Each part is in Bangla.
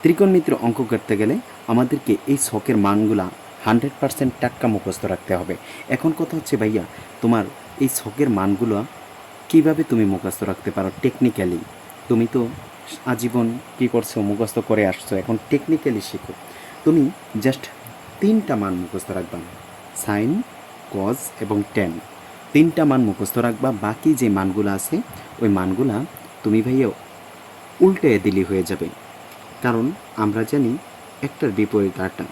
ত্রিকোণমিতির অঙ্ক করতে গেলে আমাদেরকে এই ছকের মানগুলা 100% টাটকা মুখস্থ রাখতে হবে। এখন কথা হচ্ছে ভাইয়া, তোমার এই ছকের মানগুলো কিভাবে তুমি মুখস্থ রাখতে পারো টেকনিক্যালি? তুমি তো আজীবন কী করছো, মুখস্থ করে আসছো, এখন টেকনিক্যালি শেখো। তুমি জাস্ট 3টা মান মুখস্থ রাখবা, সাইন, কজ এবং ট্যান। 3টা মান মুখস্থ রাখবা। বাকি যে মানগুলো আছে ওই মানগুলা তুমি ভাইয়া উল্টে দিলি হয়ে যাবে। কারণ আমরা জানি একটার বিপরীত আরটা।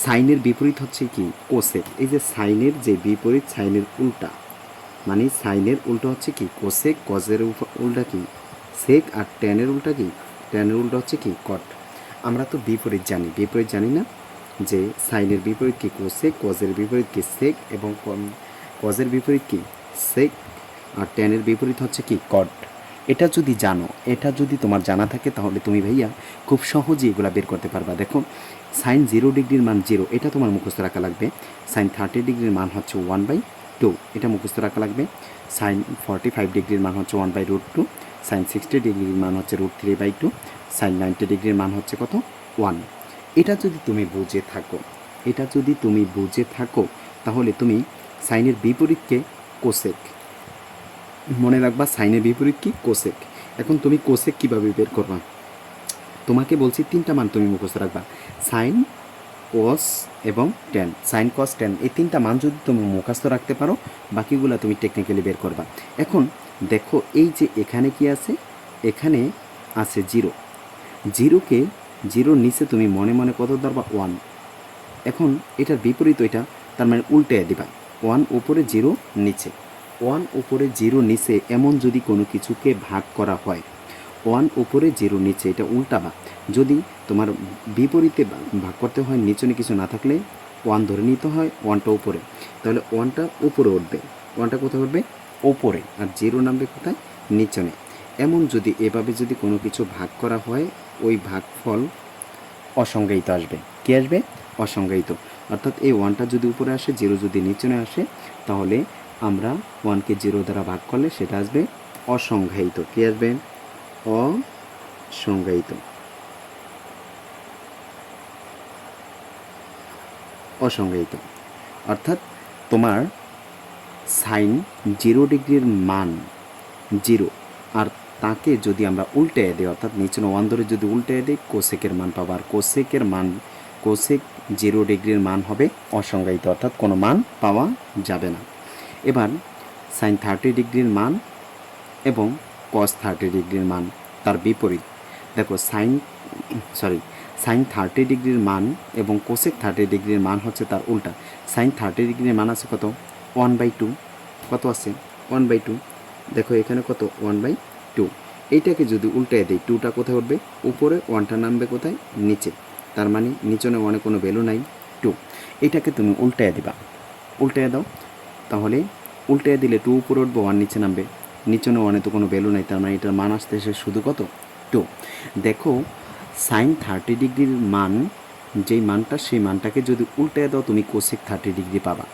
সাইনের বিপরীত হচ্ছে কি? কোসেক। এই যে সাইনের যে বিপরীত, সাইনের উল্টা, মানে সাইনের উল্টা হচ্ছে কি? কোসেক। কজের উল্টা কি? সেক। আর ট্যানের উল্টা কি? ট্যানের উল্টা হচ্ছে কি? কট। আমরা তো বিপরীত জানি, বিপরীত জানি না যে সাইনের বিপরীত কি? কোসেক। কজের বিপরীত কি? সেক। এবং কজের বিপরীত কি? সেক। আর ট্যানের বিপরীত হচ্ছে কি? কট। এটা যদি জানো, এটা যদি তোমার জানা থাকে, তাহলে তুমি ভাইয়া খুব সহজেই এগুলো বের করতে পারবা। দেখো, সাইন 0 ডিগ্রির মান 0, এটা তোমার মুখস্থ রাখা লাগবে। সাইন 30 ডিগ্রির মান হচ্ছে 1/2, এটা মুখস্থ রাখা লাগবে। সাইন 45 ডিগ্রির মান হচ্ছে 1/√2। সাইন 60 ডিগ্রির মান হচ্ছে √3/2। সাইন 90 ডিগ্রির মান হচ্ছে কত? 1। এটা যদি তুমি বুঝে থাকো, এটা যদি তুমি বুঝে থাকো, তাহলে তুমি সাইনের বিপরীতকে কোসেক মনে রাখবা। সাইনের বিপরীত কি? কোসেক। এখন তুমি কোসেক কীভাবে বের করবা? তোমাকে বলছি 3টা মান তুমি মুখস্থ রাখবা, সাইন, কস এবং ট্যান। সাইন, কস, ট্যান, এই 3টা মান যদি তুমি মুখস্থ রাখতে পারো, বাকিগুলো তুমি টেকনিক্যালি বের করবা। এখন দেখো, এই যে এখানে কি আছে? এখানে আছে 0। 0কে 0 নিচে তুমি মনে মনে কত ধরবা? 1। এখন এটার বিপরীত ওইটা, তার মানে উল্টে দিবা। 1 উপরে 0 নিচে। 1 উপরে 0 নিচে এমন যদি কোনো কিছুকে ভাগ করা হয়, 1 উপরে 0 নিচে, এটা উল্টাবা। যদি তোমার বিপরীতে ভাগ করতে হয়, নিচনে কিছু না থাকলে 1 ধরে নিতে হয়, 1টা উপরে, তাহলে 1টা উপরে উঠবে। 1টা কোথায় উঠবে? ওপরে। আর 0 নামবে কোথায়? নিচনে। এমন যদি এভাবে যদি কোনো কিছু ভাগ করা হয়, ওই ভাগফল অসংজ্ঞায়িত আসবে। কী আসবে? অসংজ্ঞায়িত। অর্থাৎ এই 1টা যদি উপরে আসে, 0 যদি নিচনে আসে, তাহলে আমরা 1কে 0 দ্বারা ভাগ করলে সেটা আসবে অসংজ্ঞায়িত। কী আসবে? অসংজ্ঞায়িত। অসংজ্ঞায়িত অর্থাৎ তোমার সাইন 0 ডিগ্রির মান 0, আর তাকে যদি আমরা উল্টে দিই, অর্থাৎ নিচে 1 ধরে যদি উল্টে দিই, কোসেকের মান পাবো। আর কোসেকের মান, কোসেক 0 ডিগ্রির মান হবে অসংজ্ঞায়িত, অর্থাৎ কোনো মান পাওয়া যাবে না। এবার সাইন 30 ডিগ্রির মান এবং কস 30 ডিগ্রির মান তার বিপরীত। দেখো, সাইন 30 ডিগ্রির মান এবং কোসেক 30 ডিগ্রির মান হচ্ছে তার উল্টা। সাইন 30 ডিগ্রির মান আছে কত? 1/2। কত আছে? 1/2। দেখো এখানে কত? 1/2। এইটাকে যদি উল্টে দেই, 2টা কোথায় উঠবে? উপরে। 1টা নামবে কোথায়? নিচে। তার মানে নিচনে 1-এ কোনো ভ্যালু নাই, 2। এইটাকে তুমি উল্টে দিবা। উল্টে দাও, তাহলে উল্টে দিলে 2 উপরে উঠবে, 1 নিচে নামবে। নিচনে 1-এ তো কোনো ভ্যালু নাই, তার মানে এটার মান আসতেছে শুধু কত? 2। দেখো, সাইন 30 ডিগ্রির মান যেই মানটা, সেই মানটাকে যদি উল্টে দাও, তুমি কোসেক 30 ডিগ্রি পাবা।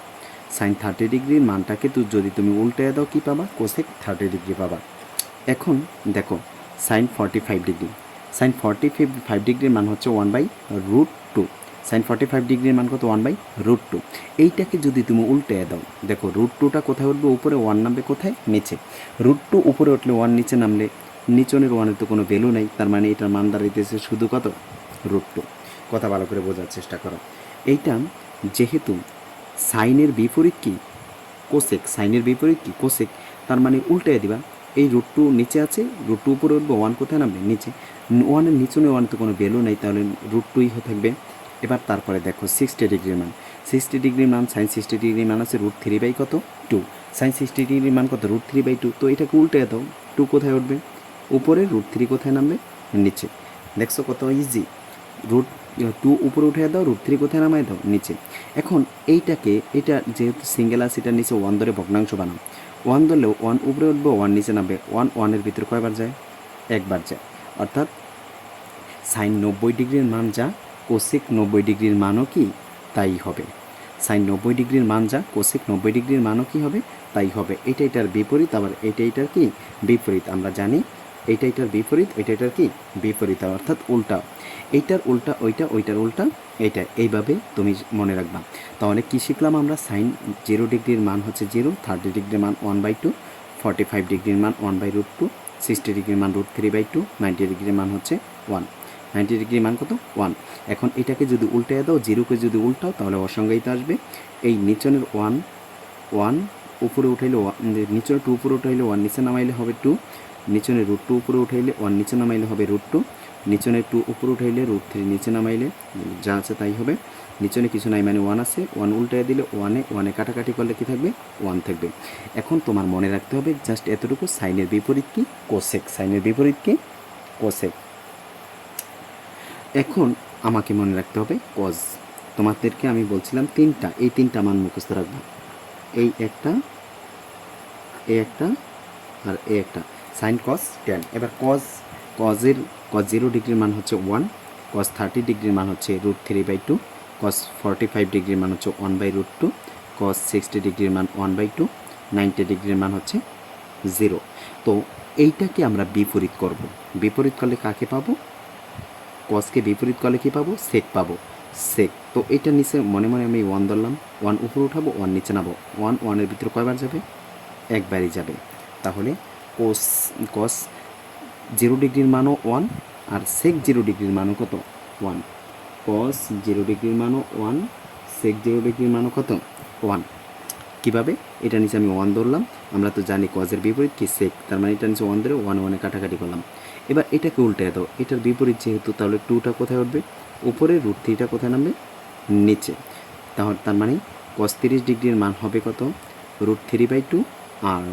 সাইন 30 ডিগ্রির মানটাকে যদি তুমি উল্টে দাও, কী পাবা? কোসেক 30 ডিগ্রি পাবা। এখন দেখো, সাইন 45 ডিগ্রি। সাইন 45 ডিগ্রির মান হচ্ছে 1/√2। সাইন 45 ডিগ্রির মান কত? 1/√2। এইটাকে যদি তুমি উল্টে দাও, দেখো √2টা কোথায় উঠবে? উপরে। 1 নামবে কোথায়? নিচে। √2 উপরে উঠলে 1 নিচে নামলে, নিচনের 1-এর তো কোনো ভ্যালু নেই, তার মানে এটার মান দাঁড়াইতেছে শুধু কত? √2। কথা ভালো করে বোঝার চেষ্টা করো। এইটা যেহেতু সাইনের বিপরীত কি? কোসেক। সাইনের বিপরীত কি? কোসেক। তার মানে উল্টে দিবা। এই √2 নিচে আছে, √2 উপরে উঠবে, 1 কোথায় নামবে? নিচে। 1-এর নিচনে 1 তো কোনো ভ্যালু নেই, তাহলে √2ই থাকবে। এবার তারপরে দেখো 60 ডিগ্রির মান। 60 ডিগ্রির মান, সাইন 60 ডিগ্রির মান আছে √3/2। সাইন 60 ডিগ্রির মান কত? √3/2। তো এটাকে উল্টে দাও, 2 কোথায় উঠবে? উপরে। √3 কোথায় নামবে? নিচে। দেখছো কত ইজি? √2 উপরে উঠে দাও, √3 কোথায় নামায় দাও? নিচে। এখন এটা যেহেতু সিঙ্গেল আছে, এটা নিচে 1 ধরে ভগ্নাংশ বানাও। 1 ধরলেও 1 উপরে উঠবে, 1 নিচে নামবে। 1-1-এর ভিতরে কয়বার যায়? একবার যায়। অর্থাৎ সাইন 90 ডিগ্রির মান যা, কোসেক 90 ডিগ্রির মানও কি তাই হবে। সাইন 90 ডিগ্রির মান যা, কোসেক 90 ডিগ্রির মানও কি হবে? তাই হবে। এটার বিপরীত, আবার এটার কি বিপরীত? আমরা জানি এইটা এটার বিপরীত, এটা এটার কি বিপরীত, অর্থাৎ উল্টা। এইটার উল্টা ওইটা, ওইটার উল্টা এইটা, এইভাবে তুমি মনে রাখবা। তাহলে কী শিখলাম আমরা? সাইন 0 ডিগ্রির মান হচ্ছে 0, 30 ডিগ্রির মান 1/2, 45 ডিগ্রির মান 1/√2, 60 ডিগ্রির মান √3/2, 90 ডিগ্রির মান হচ্ছে 1। 90 ডিগ্রির মান কত? 1। এখন এটাকে যদি উল্টে দাও, 0কে যদি উল্টাও তাহলে অসংজ্ঞায়িত আসবে। এই নিচনের 1 উপরে উঠাইলে নিচনে 2 উপরে উঠাইলে 1 নিচে নামাইলে হবে 2, নিচনে √2 উপরে উঠাইলে 1 নিচে নামাইলে হবে √2, নিচনে 2 উপরে উঠাইলে √3 নিচে নামাইলে যা আছে তাই হবে। নিচনে কিছু নাই মানে 1 আছে, 1 উল্টায় দিলে 1 কাটাকাটি করলে কি থাকবে? 1 থাকবে। এখন তোমার মনে রাখতে হবে জাস্ট এতটুকু, সাইনের বিপরীত কি? কোসেক। সাইনের বিপরীত কি? কোসেক। এখন আমাকে মনে রাখতে হবে কজ। তোমাদেরকে আমি বলছিলাম তিনটা, এই তিনটা মান মুখস্থ রাখবো। এই একটা, এই একটা, আর এই একটা, সাইন কজ ট্যান। এবার কজ 0 ডিগ্রির মান হচ্ছে 1, কজ 30 ডিগ্রির মান হচ্ছে √3/2, কজ 45 ডিগ্রির মান হচ্ছে 1/√2, কজ 60 ডিগ্রির মান 1/2, 90 ডিগ্রির মান হচ্ছে 0। তো এইটাকে আমরা বিপরীত করব। বিপরীত করলে কাকে পাবো? কজকে বিপরীত করলে কী পাবো? সেক পাবো, সেক। তো এটা নিচে মনে মনে আমি 1 ধরলাম, 1 উপরে উঠাবো, 1 নিচে নাবো, 1 ভিতরে কয়বার যাবে? একবারই যাবে। তাহলে কস 0 ডিগ্রির মানও 1, আর সেক 0 ডিগ্রির মানও কত? 1। কস 0 ডিগ্রির মানও 1, সেক 0 ডিগ্রির মানও কত? 1। কীভাবে? এটা নিচে আমি 1 ধরলাম, আমরা তো জানি কজের বিপরীত কি? সেক। তার মানে এটা নিচে 1 ধরে 1 কাটাকাটি করলাম। এবার এটাকে উল্টে দাও, এটার বিপরীত যেহেতু, তাহলে 2টা কোথায় উঠবে? উপরে, √3টা কোথায় নামবে? নিচে। তাহলে তার মানে কস 30 ডিগ্রির মান হবে কত? √3/2, আর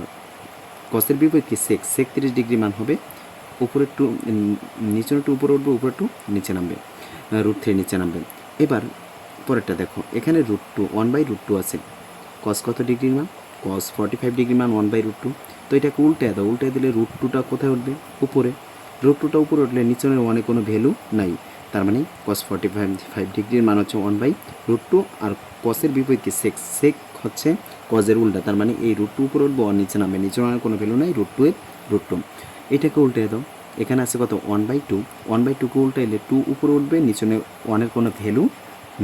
কসের বিপরীত কি? সেক। 30 ডিগ্রি মান হবে উপরে 2, নিচে 2 উপরে উঠবে, উপরে 2 নিচে নামবে, √3 নিচে নামবে। এবার পরেরটা দেখো, এখানে √2, 1/√2 আছে। কস কত ডিগ্রির মান? কস 45 ডিগ্রির মান 1/√2। তো এটাকে উল্টে দাও, উল্টে দিলে √2টা কোথায় উঠবে? উপরে। √2টা উপরে উঠলে নিচনের 1-এ কোনো ভ্যালু নাই। তার মানে কস 45 ডিগ্রির মান হচ্ছে 1/√2, আর কসের বিপরীত কি? সেক। সেক হচ্ছে কজের উল্টা, তার মানে এই √2 উপরে উঠবে, 1 নিচে নামবে, নিচে কোনো ভ্যালু নাই, √2 এর √2। এটাকে উল্টে দাও, এখানে আছে কত? 1/2, 1/2কে উল্টাইলে 2 উপরে উঠবে, নিচনে 1-এর কোনো ভ্যালু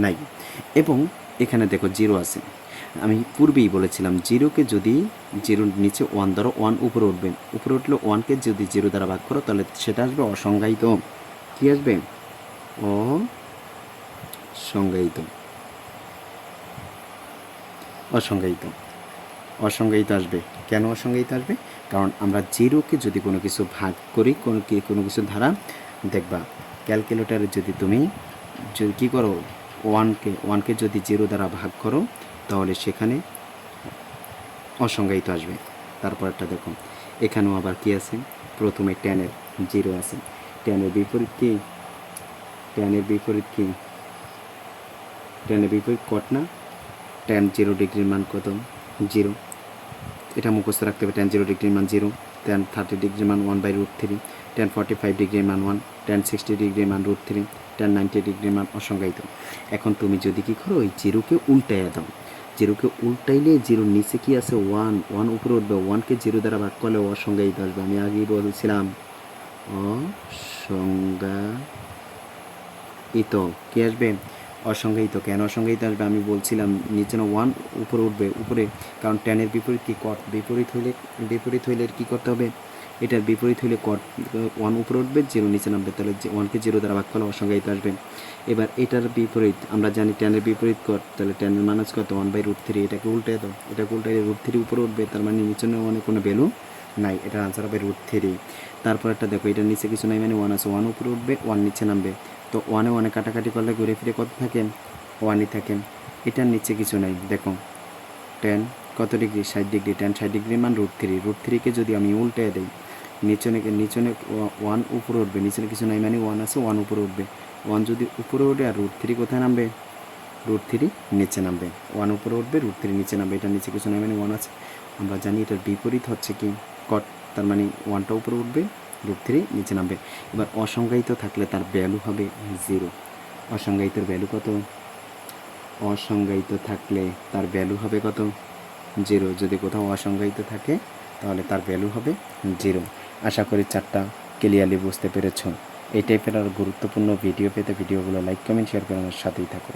নাই। এবং এখানে দেখো 0 আছে। আমি পূর্বেই বলেছিলাম 0কে যদি 0 নিচে 1 ধরো, 1 উপরে উঠবে, উপরে উঠলে 1কে যদি 0 দ্বারা ভাগ করো তাহলে সেটা আসবে অসংজ্ঞায়িত। কী আসবে? অসংজ্ঞায়িত। অসংজ্ঞায়িত, অসংজ্ঞায়িত আসবে। কেন অসংজ্ঞায়িত আসবে? কারণ আমরা 0কে যদি কোনো কিছু ভাগ করি, কোনো কিছু ধারা, দেখবা ক্যালকুলেটারে যদি তুমি কী করো, 1কে যদি 0 দ্বারা ভাগ করো তাহলে সেখানে অসংজ্ঞায়িত আসবে। তারপরটা দেখো, এখানেও আবার কি আছে? প্রথমে ট্যানের 0 আছে। ট্যানের বিপরীত কি? ট্যানের বিপরীত কি? ট্যানের বিপরীত কট না? ট্যান 0 ডিগ্রির মান কত? 0। এটা মুখস্থ রাখতে হবে। ট্যান 0 ডিগ্রির মান 0, ট্যান 30 ডিগ্রির মান 1/√3, ট্যান 45 ডিগ্রির মান 1, ট্যান 60 ডিগ্রির মান √3, ট্যান 90 ডিগ্রির মান অসংজ্ঞায়িত। এখন তুমি যদি কী করো, ওই 0কে উল্টাইয়া দাও। 0কে উল্টাইলে 0 নিচে কি আছে? 1 উপরে উঠবে, 1কে 0 দ্বারা ভাগ করলে অসংজ্ঞায়িত আসবে। আমি আগেই বলছিলাম অসংজ্ঞায়িত। কি আসবে? অসংজ্ঞায়িত। কেন অসংজ্ঞায়িত আসবে? আমি বলছিলাম নিচে না 1 উপরে উঠবে, উপরে, কারণ ট্যানের বিপরীত কি? কট। বিপরীত হইলে কী করতে হবে? এটার বিপরীত হইলে কট। 1 উপরে উঠবে, 0 নিচে নামবে, তাহলে 1কে 0 দ্বারা ভাগ করলে অসংজ্ঞায়িত আসবে। এবার এটার বিপরীত আমরা জানি, ট্যানের বিপরীত কট, তাহলে ট্যানের মান আছে কত? 1/√3। এটাকে উল্টে দাও, এটাকে উল্টাইলে √3 উপরে উঠবে, তার মানে নিচে অনেক কোনো ভ্যালু নাই, এটার আনসার হবে √3। তারপর একটা দেখো, এটার নিচে কিছু নাই মানে 1 আছে, 1 উপরে উঠবে, 1 নিচে নামবে, তো 1 কাটাকাটি করলে ঘুরে ফিরে কত থাকে? 1ই থাকে। এটার নিচে কিছু নাই, দেখো ট্যান কত ডিগ্রি? 60 ডিগ্রি। ট্যান 60 ডিগ্রির মান √3। √3কে যদি আমি উল্টে দিই, নিচনে 1 উপরে উঠবে, নিচনে কিছু নাই মানে 1 আছে, 1 উপরে উঠবে, 1 যদি উপরে ওঠে আর √3 কোথায় নামবে? √3 নিচে নামবে। 1 উপরে উঠবে, √3 নিচে নামবে, এটার নিচে কিছু নাই মানে 1 আছে। আমরা জানি এটার বিপরীত হচ্ছে কি? কট। তার মানে 1টা উপরে উঠবে, √3 নিচে নামবে। এবার অসংজ্ঞায়িত থাকলে তার ভ্যালু হবে 0। অসংজ্ঞায়িতের ভ্যালু কত? অসংজ্ঞায়িত থাকলে তার ভ্যালু হবে কত? 0। যদি কোথাও অসংজ্ঞায়িত থাকে তাহলে তার ভ্যালু হবে 0। আশা করি চারটা ক্লিয়ারলি বুঝতে পেরেছ। এই টাইপের আর গুরুত্বপূর্ণ ভিডিও পেতে ভিডিওগুলো লাইক কমেন্ট শেয়ার করে আমার সাথেই থাকো।